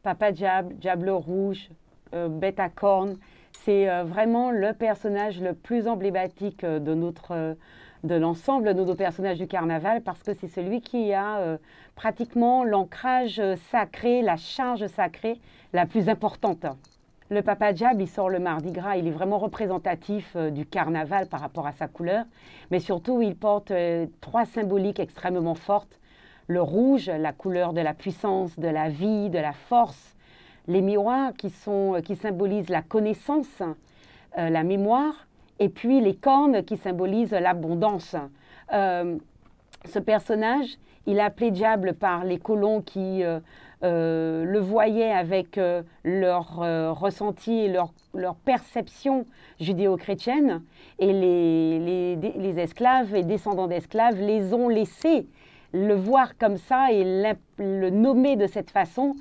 Papa Diable, Diable Rouge, Bête à cornes, c'est vraiment le personnage le plus emblématique de l'ensemble de nos personnages du carnaval parce que c'est celui qui a pratiquement l'ancrage sacré, la charge sacrée la plus importante. Le Papa Diable, il sort le Mardi Gras, il est vraiment représentatif du carnaval par rapport à sa couleur, mais surtout il porte trois symboliques extrêmement fortes. Le rouge, la couleur de la puissance, de la vie, de la force. Les miroirs qui symbolisent la connaissance, la mémoire, et puis les cornes qui symbolisent l'abondance. Ce personnage, il est appelé diable par les colons qui le voyaient avec leur ressenti et leur perception judéo-chrétienne. Et les esclaves et descendants d'esclaves les ont laissés le voir comme ça et le nommer de cette façon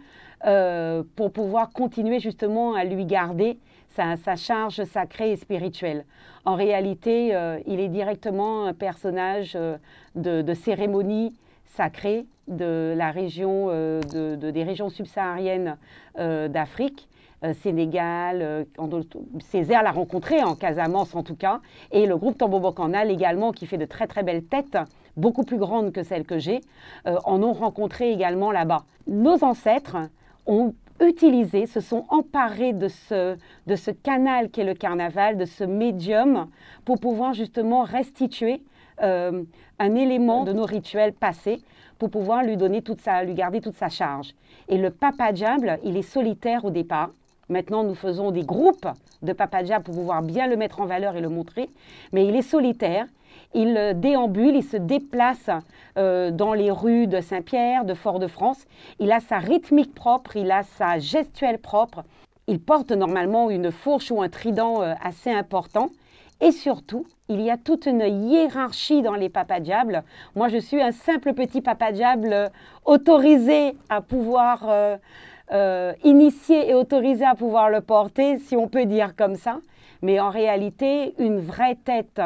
pour pouvoir continuer justement à lui garder sa charge sacrée et spirituelle. En réalité, il est directement un personnage de cérémonie sacrée de la région, des régions subsahariennes d'Afrique, Sénégal, Césaire l'a rencontré en Casamance en tout cas, et le groupe Tambour Bacchanal également qui fait de très très belles têtes, beaucoup plus grandes que celles que j'ai, en ont rencontré également là-bas. Nos ancêtres ont utilisé, se sont emparés de ce canal qu'est le carnaval, de ce médium, pour pouvoir justement restituer un élément de nos rituels passés, pour pouvoir lui garder toute sa charge. Et le Papa Diable, il est solitaire au départ. Maintenant, nous faisons des groupes de Papa Diable pour pouvoir bien le mettre en valeur et le montrer. Mais il est solitaire. Il déambule, il se déplace dans les rues de Saint-Pierre, de Fort-de-France. Il a sa rythmique propre, il a sa gestuelle propre. Il porte normalement une fourche ou un trident assez important. Et surtout, il y a toute une hiérarchie dans les Papa Diables. Moi, je suis un simple petit Papa Diable autorisé à pouvoir initié et autorisé à pouvoir le porter, si on peut dire comme ça. Mais en réalité, une vraie tête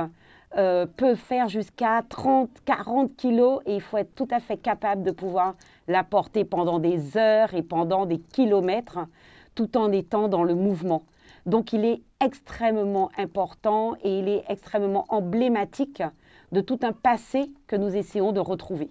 peut faire jusqu'à 30-40 kilos et il faut être tout à fait capable de pouvoir la porter pendant des heures et pendant des kilomètres, tout en étant dans le mouvement. Donc, il est extrêmement important et il est extrêmement emblématique de tout un passé que nous essayons de retrouver.